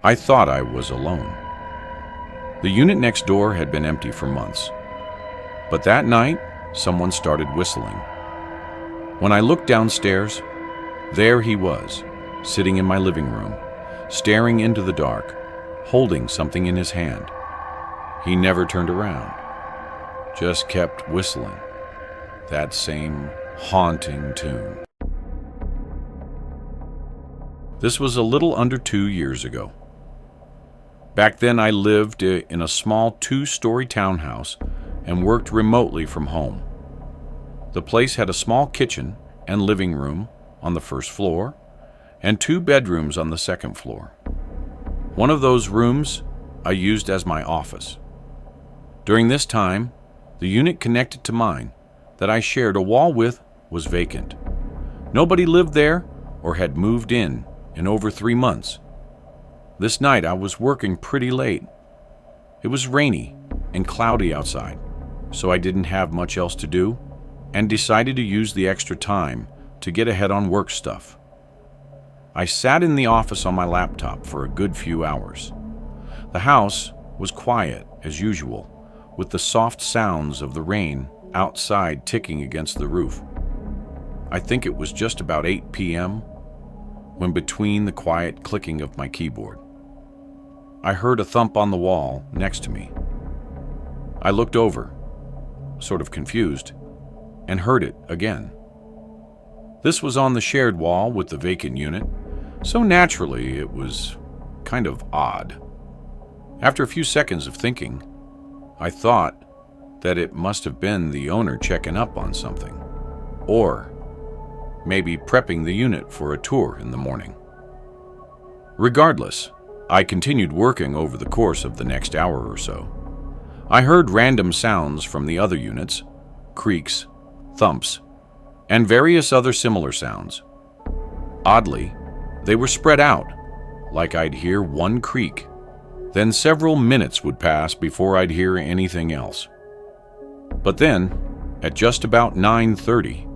I thought I was alone. The unit next door had been empty for months, but that night, someone started whistling. When I looked downstairs, there he was, sitting in my living room, staring into the dark, holding something in his hand. He never turned around, just kept whistling that same haunting tune. This was a little under 2 years ago. Back then I lived in a small 2-story townhouse and worked remotely from home. The place had a small kitchen and living room on the first floor and 2 bedrooms on the second floor. One of those rooms I used as my office. During this time, the unit connected to mine that I shared a wall with was vacant. Nobody lived there or had moved in over 3 months. This night I was working pretty late. It was rainy and cloudy outside, so I didn't have much else to do and decided to use the extra time to get ahead on work stuff. I sat in the office on my laptop for a good few hours. The house was quiet as usual, with the soft sounds of the rain outside ticking against the roof. I think it was just about 8 p.m. when, between the quiet clicking of my keyboard, I heard a thump on the wall next to me. I looked over, sort of confused, and heard it again. This was on the shared wall with the vacant unit, so naturally it was kind of odd. After a few seconds of thinking, I thought that it must have been the owner checking up on something, or maybe prepping the unit for a tour in the morning. Regardless, I continued working over the course of the next hour or so. I heard random sounds from the other units, creaks, thumps, and various other similar sounds. Oddly, they were spread out, like I'd hear one creak, then several minutes would pass before I'd hear anything else. But then, at just about 9:30,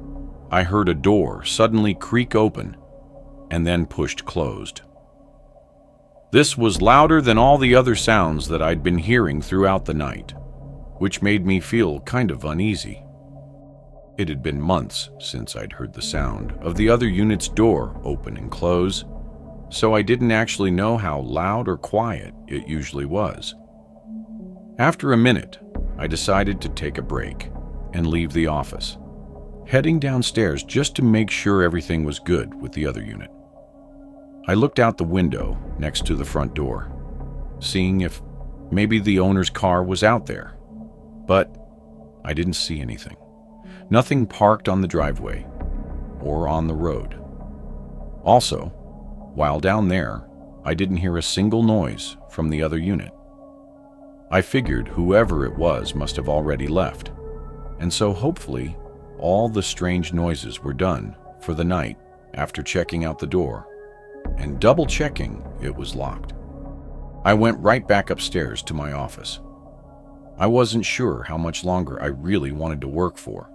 I heard a door suddenly creak open and then pushed closed. This was louder than all the other sounds that I'd been hearing throughout the night, which made me feel kind of uneasy. It had been months since I'd heard the sound of the other unit's door open and close, so I didn't actually know how loud or quiet it usually was. After a minute, I decided to take a break and leave the office, heading downstairs just to make sure everything was good with the other unit. I looked out the window next to the front door, seeing if maybe the owner's car was out there, but I didn't see anything. Nothing parked on the driveway or on the road. Also, while down there, I didn't hear a single noise from the other unit. I figured whoever it was must have already left, and so hopefully all the strange noises were done for the night after checking out the door and double-checking it was locked. I went right back upstairs to my office. I wasn't sure how much longer I really wanted to work for.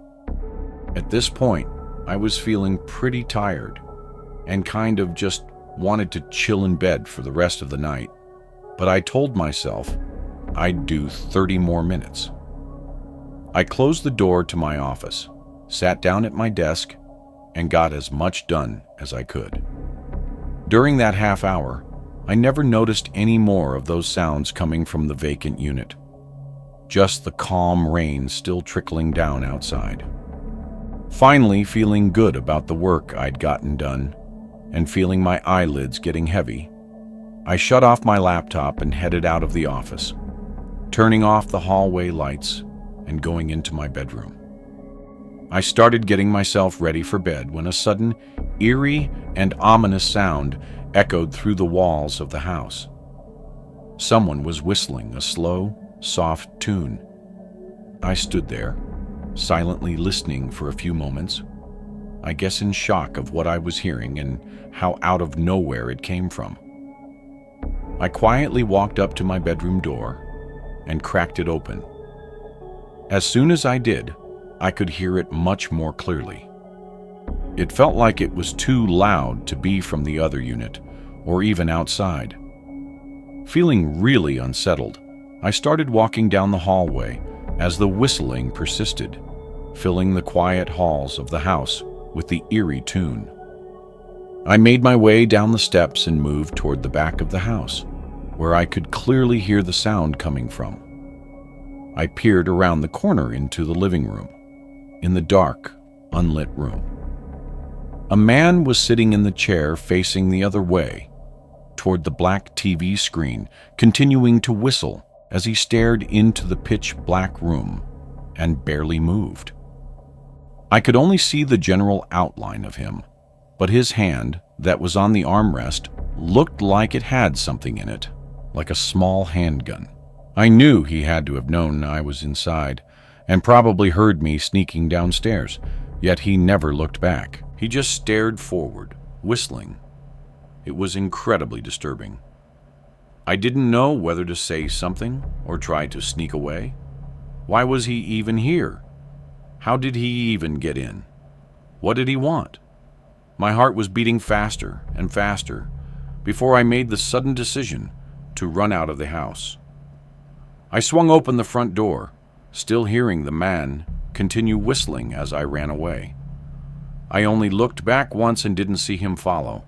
At this point, I was feeling pretty tired and kind of just wanted to chill in bed for the rest of the night, but I told myself I'd do 30 more minutes. I closed the door to my office, sat down at my desk, and got as much done as I could. During that half hour, I never noticed any more of those sounds coming from the vacant unit, just the calm rain still trickling down outside. Finally, feeling good about the work I'd gotten done and feeling my eyelids getting heavy, I shut off my laptop and headed out of the office, turning off the hallway lights and going into my bedroom. I started getting myself ready for bed when a sudden, eerie and ominous sound echoed through the walls of the house. Someone was whistling a slow, soft tune. I stood there, silently listening for a few moments, I guess in shock of what I was hearing and how out of nowhere it came from. I quietly walked up to my bedroom door and cracked it open. As soon as I did, I could hear it much more clearly. It felt like it was too loud to be from the other unit or even outside. Feeling really unsettled, I started walking down the hallway as the whistling persisted, filling the quiet halls of the house with the eerie tune. I made my way down the steps and moved toward the back of the house, where I could clearly hear the sound coming from. I peered around the corner into the living room. In the dark, unlit room, a man was sitting in the chair facing the other way, toward the black TV screen, continuing to whistle as he stared into the pitch-black room and barely moved. I could only see the general outline of him, but his hand that was on the armrest looked like it had something in it, like a small handgun. I knew he had to have known I was inside and probably heard me sneaking downstairs, yet he never looked back. He just stared forward, whistling. It was incredibly disturbing. I didn't know whether to say something or try to sneak away. Why was he even here? How did he even get in? What did he want? My heart was beating faster and faster before I made the sudden decision to run out of the house. I swung open the front door, still hearing the man continue whistling as I ran away. I only looked back once and didn't see him follow,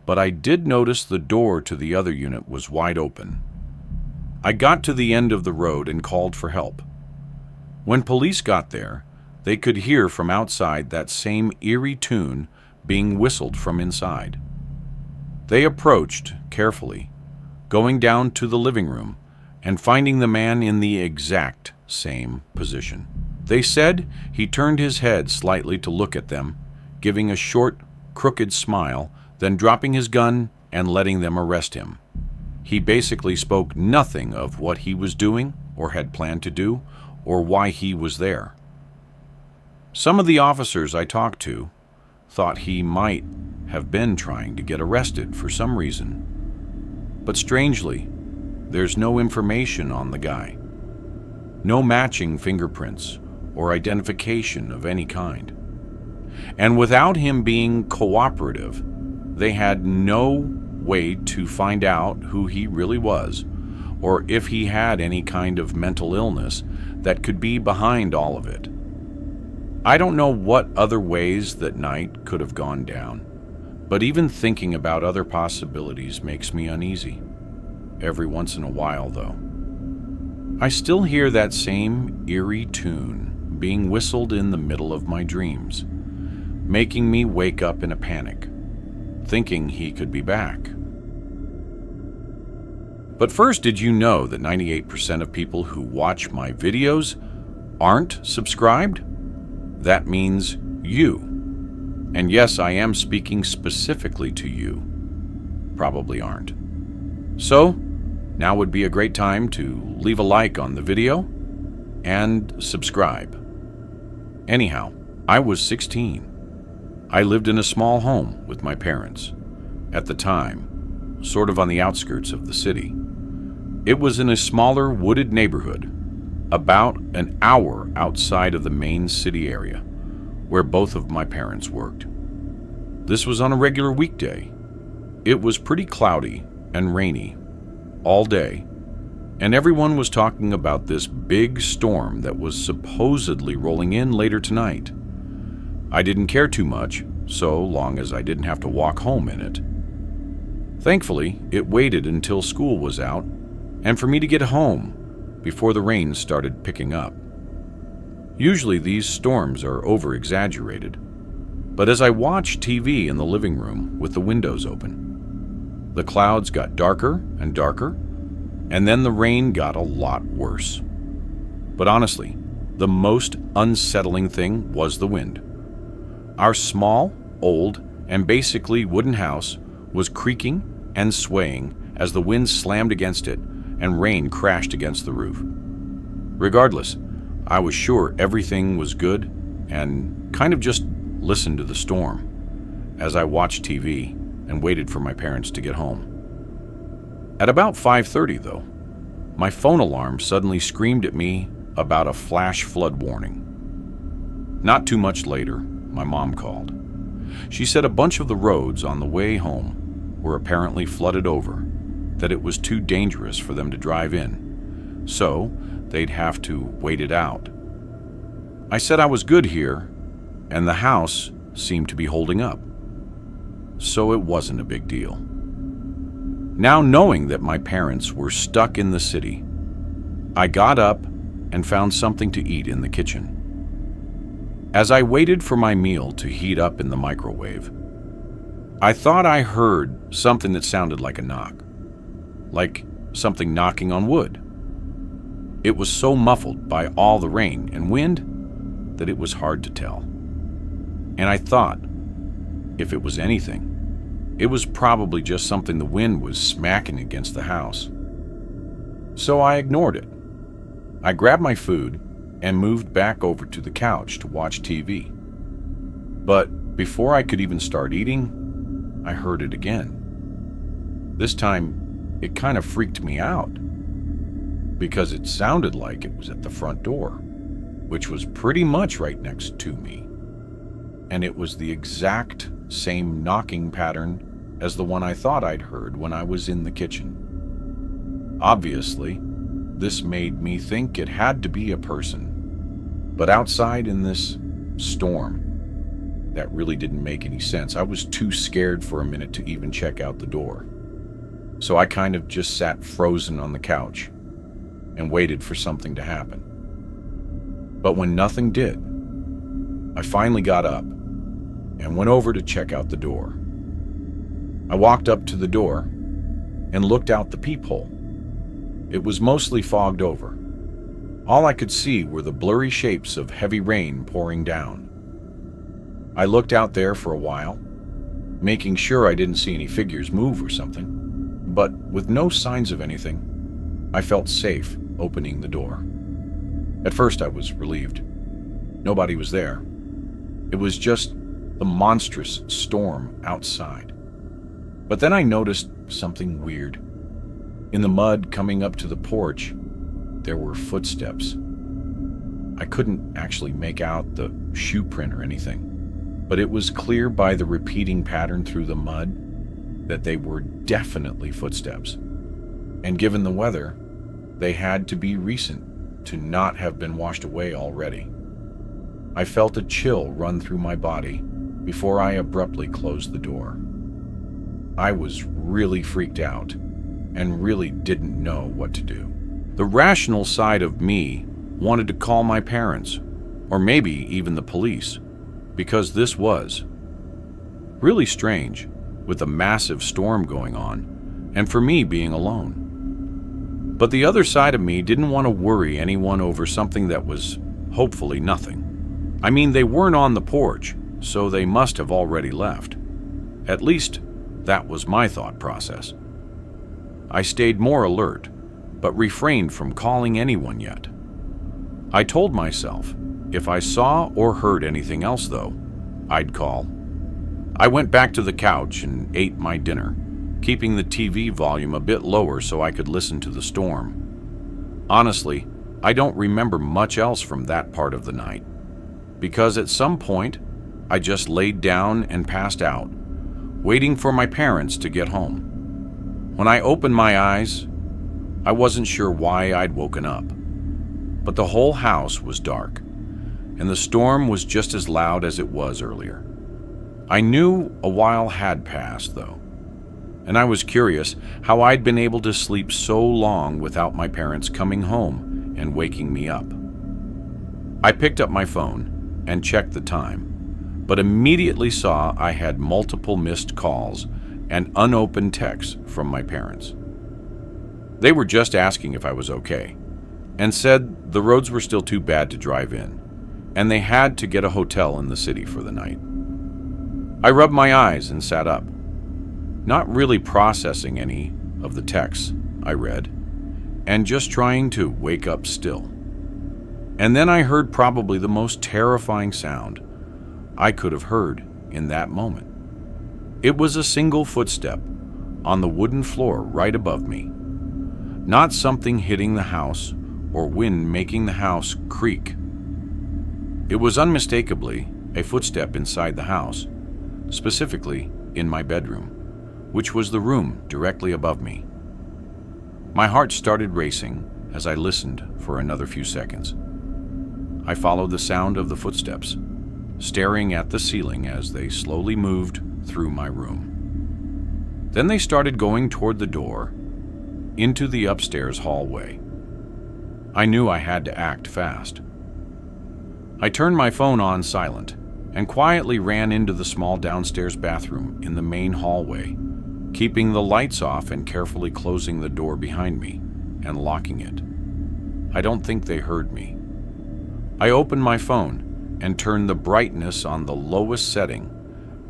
but I did notice the door to the other unit was wide open. I got to the end of the road and called for help. When police got there, they could hear from outside that same eerie tune being whistled from inside. They approached carefully, going down to the living room and finding the man in the exact same position. They said he turned his head slightly to look at them, giving a short, crooked smile, then dropping his gun and letting them arrest him. He basically spoke nothing of what he was doing or had planned to do or why he was there. Some of the officers I talked to thought he might have been trying to get arrested for some reason. But strangely, there's no information on the guy. No matching fingerprints or identification of any kind. And without him being cooperative, they had no way to find out who he really was, or if he had any kind of mental illness that could be behind all of it. I don't know what other ways that night could have gone down, but even thinking about other possibilities makes me uneasy. Every once in a while, though, I still hear that same eerie tune being whistled in the middle of my dreams, making me wake up in a panic, thinking he could be back. But first, did you know that 98% of people who watch my videos aren't subscribed? That means you. And yes, I am speaking specifically to you. Probably aren't. So, now would be a great time to leave a like on the video and subscribe. Anyhow, I was 16. I lived in a small home with my parents. At the time, sort of on the outskirts of the city. It was in a smaller wooded neighborhood, about an hour outside of the main city area, where both of my parents worked. This was on a regular weekday. It was pretty cloudy and rainy all day, and everyone was talking about this big storm that was supposedly rolling in later tonight. I didn't care too much, so long as I didn't have to walk home in it. Thankfully, it waited until school was out, and for me to get home before the rain started picking up. Usually these storms are over-exaggerated, but as I watched TV in the living room with the windows open, the clouds got darker and darker, and then the rain got a lot worse. But honestly, the most unsettling thing was the wind. Our small, old, and basically wooden house was creaking and swaying as the wind slammed against it and rain crashed against the roof. Regardless, I was sure everything was good and kind of just listened to the storm as I watched TV and waited for my parents to get home. At about 5:30, though, my phone alarm suddenly screamed at me about a flash flood warning. Not too much later, my mom called. She said a bunch of the roads on the way home were apparently flooded over, that it was too dangerous for them to drive in, so they'd have to wait it out. I said I was good here, and the house seemed to be holding up, so it wasn't a big deal. Now knowing that my parents were stuck in the city, I got up and found something to eat in the kitchen. As I waited for my meal to heat up in the microwave, I thought I heard something that sounded like a knock, like something knocking on wood. It was so muffled by all the rain and wind that it was hard to tell. And I thought, if it was anything, it was probably just something the wind was smacking against the house. So I ignored it. I grabbed my food and moved back over to the couch to watch TV. But before I could even start eating, I heard it again. This time, it kind of freaked me out because it sounded like it was at the front door, which was pretty much right next to me. And it was the exact same knocking pattern as the one I thought I'd heard when I was in the kitchen. Obviously, this made me think it had to be a person. But outside in this storm, that really didn't make any sense. I was too scared for a minute to even check out the door. So I kind of just sat frozen on the couch and waited for something to happen. But when nothing did, I finally got up and went over to check out the door. I walked up to the door and looked out the peephole. It was mostly fogged over. All I could see were the blurry shapes of heavy rain pouring down. I looked out there for a while, making sure I didn't see any figures move or something, but with no signs of anything, I felt safe opening the door. At first I was relieved. Nobody was there. It was just the monstrous storm outside. But then I noticed something weird. In the mud coming up to the porch, there were footsteps. I couldn't actually make out the shoe print or anything, but it was clear by the repeating pattern through the mud that they were definitely footsteps. And given the weather, they had to be recent to not have been washed away already. I felt a chill run through my body before I abruptly closed the door. I was really freaked out and really didn't know what to do. The rational side of me wanted to call my parents, or maybe even the police, because this was really strange with a massive storm going on and for me being alone. But the other side of me didn't want to worry anyone over something that was hopefully nothing. I mean, they weren't on the porch, so they must have already left. At least, that was my thought process. I stayed more alert, but refrained from calling anyone yet. I told myself, if I saw or heard anything else though, I'd call. I went back to the couch and ate my dinner, keeping the TV volume a bit lower so I could listen to the storm. Honestly, I don't remember much else from that part of the night, because at some point, I just laid down and passed out, waiting for my parents to get home. When I opened my eyes, I wasn't sure why I'd woken up, but the whole house was dark, and the storm was just as loud as it was earlier. I knew a while had passed, though, and I was curious how I'd been able to sleep so long without my parents coming home and waking me up. I picked up my phone and checked the time, but immediately saw I had multiple missed calls and unopened texts from my parents. They were just asking if I was okay, and said the roads were still too bad to drive in, and they had to get a hotel in the city for the night. I rubbed my eyes and sat up, not really processing any of the texts I read, and just trying to wake up still. And then I heard probably the most terrifying sound I could have heard in that moment. It was a single footstep on the wooden floor right above me. Not something hitting the house or wind making the house creak. It was unmistakably a footstep inside the house, specifically in my bedroom, which was the room directly above me. My heart started racing as I listened for another few seconds. I followed the sound of the footsteps, staring at the ceiling as they slowly moved through my room. Then they started going toward the door into the upstairs hallway. I knew I had to act fast. I turned my phone on silent and quietly ran into the small downstairs bathroom in the main hallway, keeping the lights off and carefully closing the door behind me and locking it. I don't think they heard me. I opened my phone and turned the brightness on the lowest setting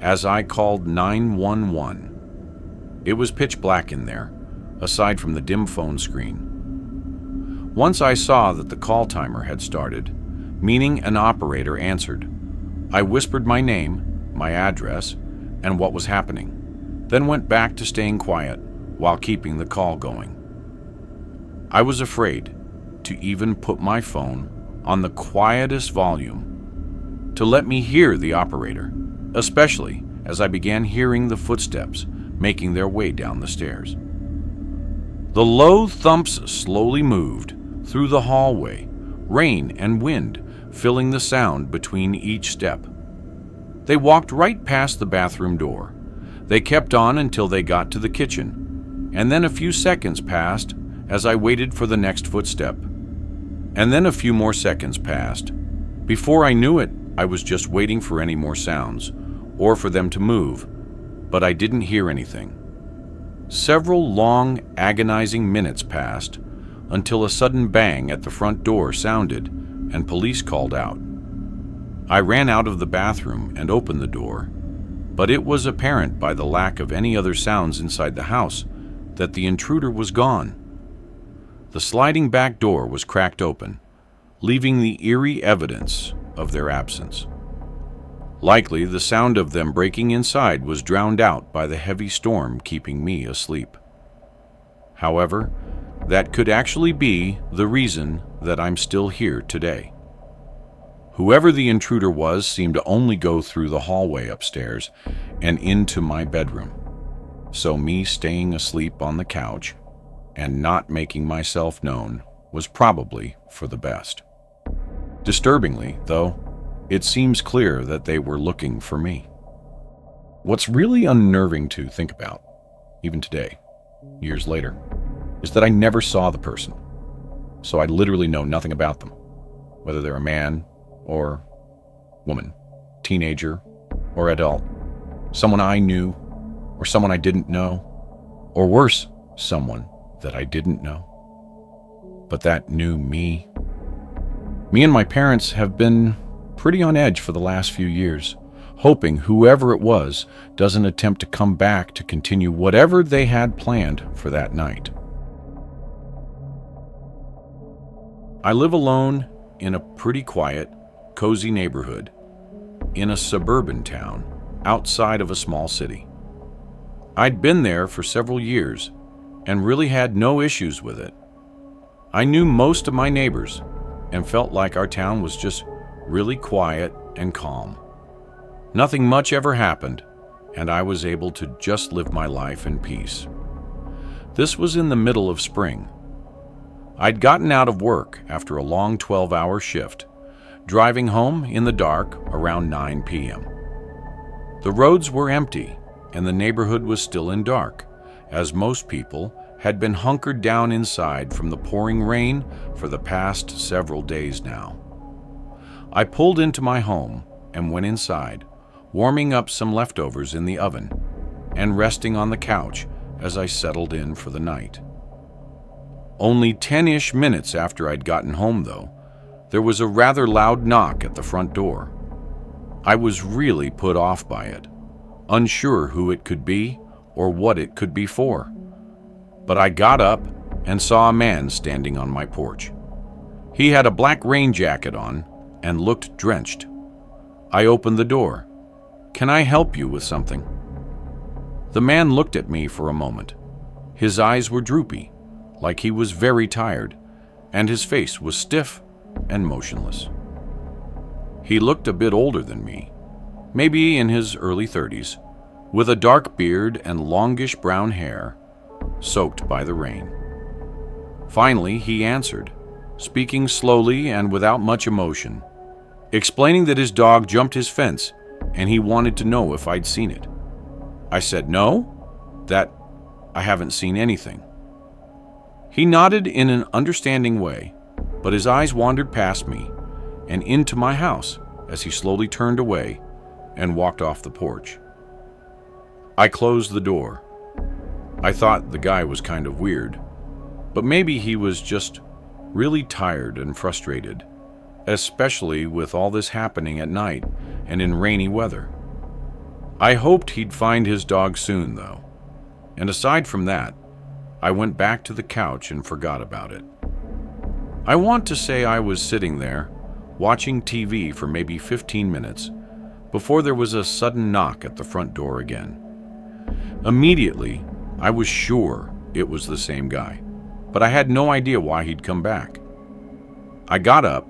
as I called 911. It was pitch black in there, aside from the dim phone screen. Once I saw that the call timer had started, meaning an operator answered, I whispered my name, my address, and what was happening, then went back to staying quiet while keeping the call going. I was afraid to even put my phone on the quietest volume to let me hear the operator, especially as I began hearing the footsteps making their way down the stairs. The low thumps slowly moved through the hallway, rain and wind filling the sound between each step. They walked right past the bathroom door. They kept on until they got to the kitchen, and then a few seconds passed as I waited for the next footstep. And then a few more seconds passed. Before I knew it, I was just waiting for any more sounds, or for them to move, but I didn't hear anything. Several long, agonizing minutes passed until a sudden bang at the front door sounded and police called out. I ran out of the bathroom and opened the door, but it was apparent by the lack of any other sounds inside the house that the intruder was gone. The sliding back door was cracked open, leaving the eerie evidence of their absence. Likely, the sound of them breaking inside was drowned out by the heavy storm keeping me asleep. However, that could actually be the reason that I'm still here today. Whoever the intruder was seemed to only go through the hallway upstairs and into my bedroom, so me staying asleep on the couch and not making myself known was probably for the best. Disturbingly, though, it seems clear that they were looking for me. What's really unnerving to think about, even today, years later, is that I never saw the person, so I literally know nothing about them, whether they're a man or woman, teenager or adult, someone I knew or someone I didn't know, or worse, someone that I didn't know, but that knew me. Me and my parents have been pretty on edge for the last few years, hoping whoever it was doesn't attempt to come back to continue whatever they had planned for that night. I live alone in a pretty quiet, cozy neighborhood in a suburban town outside of a small city. I'd been there for several years and really had no issues with it. I knew most of my neighbors and felt like our town was just really quiet and calm. Nothing much ever happened, and I was able to just live my life in peace. This was in the middle of spring. I'd gotten out of work after a long 12-hour shift, driving home in the dark around 9 p.m. The roads were empty, and the neighborhood was still in dark, as most people had been hunkered down inside from the pouring rain for the past several days now. I pulled into my home and went inside, warming up some leftovers in the oven and resting on the couch as I settled in for the night. Only 10-ish minutes after I'd gotten home, though, there was a rather loud knock at the front door. I was really put off by it, unsure who it could be or what it could be for. But I got up and saw a man standing on my porch. He had a black rain jacket on and looked drenched. I opened the door. "Can I help you with something?" The man looked at me for a moment. His eyes were droopy, like he was very tired, and his face was stiff and motionless. He looked a bit older than me, maybe in his early 30s, with a dark beard and longish brown hair, soaked by the rain. Finally, he answered, speaking slowly and without much emotion, explaining that his dog jumped his fence and he wanted to know if I'd seen it. I said no, that I haven't seen anything. He nodded in an understanding way, but his eyes wandered past me and into my house as he slowly turned away and walked off the porch. I closed the door. I thought the guy was kind of weird, but maybe he was just really tired and frustrated, especially with all this happening at night and in rainy weather. I hoped he'd find his dog soon, though, and aside from that, I went back to the couch and forgot about it. I want to say I was sitting there, watching TV for maybe 15 minutes, before there was a sudden knock at the front door again. Immediately, I was sure it was the same guy, but I had no idea why he'd come back. I got up,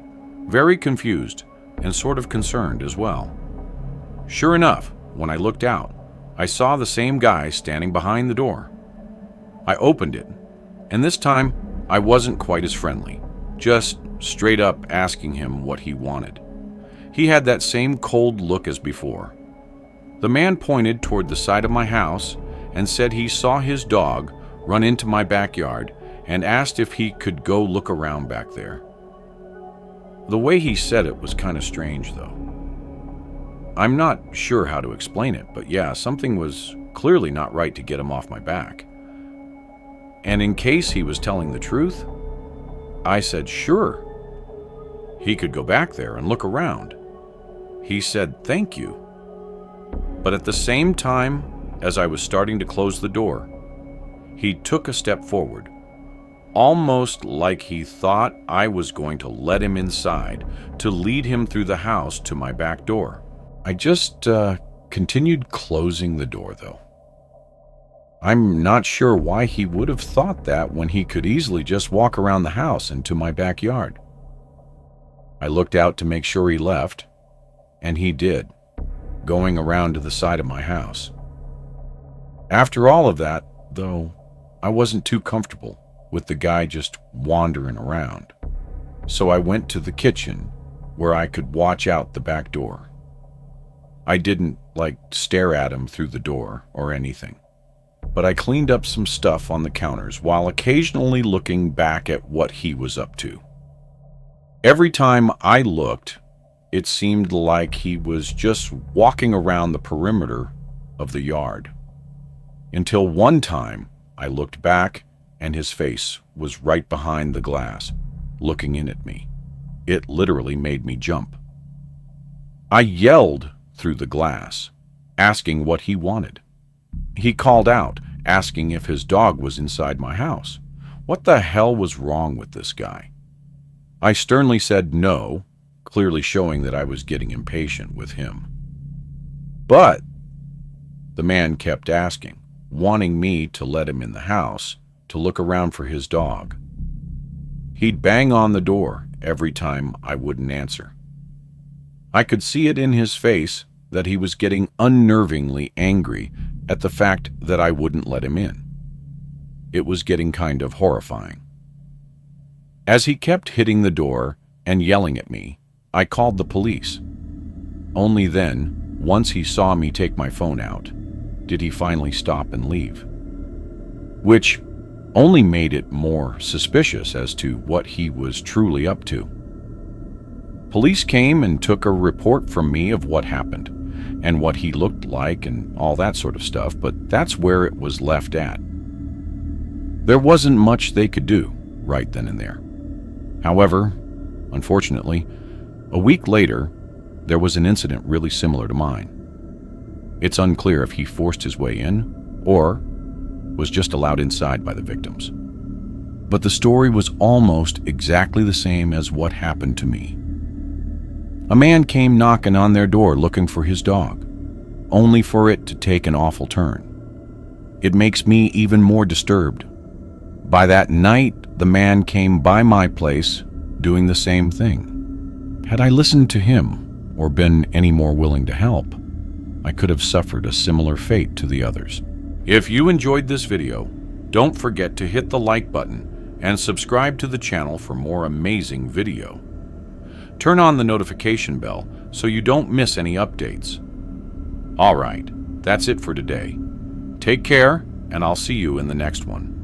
very confused and sort of concerned as well. Sure enough, when I looked out, I saw the same guy standing behind the door. I opened it, and this time I wasn't quite as friendly, just straight up asking him what he wanted. He had that same cold look as before. The man pointed toward the side of my house and said he saw his dog run into my backyard and asked if he could go look around back there. The way he said it was kind of strange, though. I'm not sure how to explain it, but yeah, something was clearly not right to get him off my back. And in case he was telling the truth, I said sure. He could go back there and look around. He said thank you. But at the same time, as I was starting to close the door, he took a step forward, almost like he thought I was going to let him inside to lead him through the house to my back door. I just continued closing the door, though. I'm not sure why he would have thought that when he could easily just walk around the house and to my backyard. I looked out to make sure he left, and he did, going around to the side of my house. After all of that, though, I wasn't too comfortable with the guy just wandering around, so I went to the kitchen where I could watch out the back door. I didn't, stare at him through the door or anything, but I cleaned up some stuff on the counters while occasionally looking back at what he was up to. Every time I looked, it seemed like he was just walking around the perimeter of the yard. Until one time, I looked back and his face was right behind the glass, looking in at me. It literally made me jump. I yelled through the glass, asking what he wanted. He called out, asking if his dog was inside my house. What the hell was wrong with this guy? I sternly said no, clearly showing that I was getting impatient with him. But the man kept asking, wanting me to let him in the house to look around for his dog. He'd bang on the door every time I wouldn't answer. I could see it in his face that he was getting unnervingly angry at the fact that I wouldn't let him in. It was getting kind of horrifying. As he kept hitting the door and yelling at me, I called the police. Only then, once he saw me take my phone out, did he finally stop and leave. Which only made it more suspicious as to what he was truly up to. Police came and took a report from me of what happened and what he looked like and all that sort of stuff, but that's where it was left at. There wasn't much they could do right then and there. However, unfortunately, a week later, there was an incident really similar to mine. It's unclear if he forced his way in or was just allowed inside by the victims. But the story was almost exactly the same as what happened to me. A man came knocking on their door looking for his dog, only for it to take an awful turn. It makes me even more disturbed. By that night, the man came by my place doing the same thing. Had I listened to him or been any more willing to help, I could have suffered a similar fate to the others. If you enjoyed this video, don't forget to hit the like button and subscribe to the channel for more amazing video. Turn on the notification bell so you don't miss any updates. Alright, that's it for today. Take care, and I'll see you in the next one.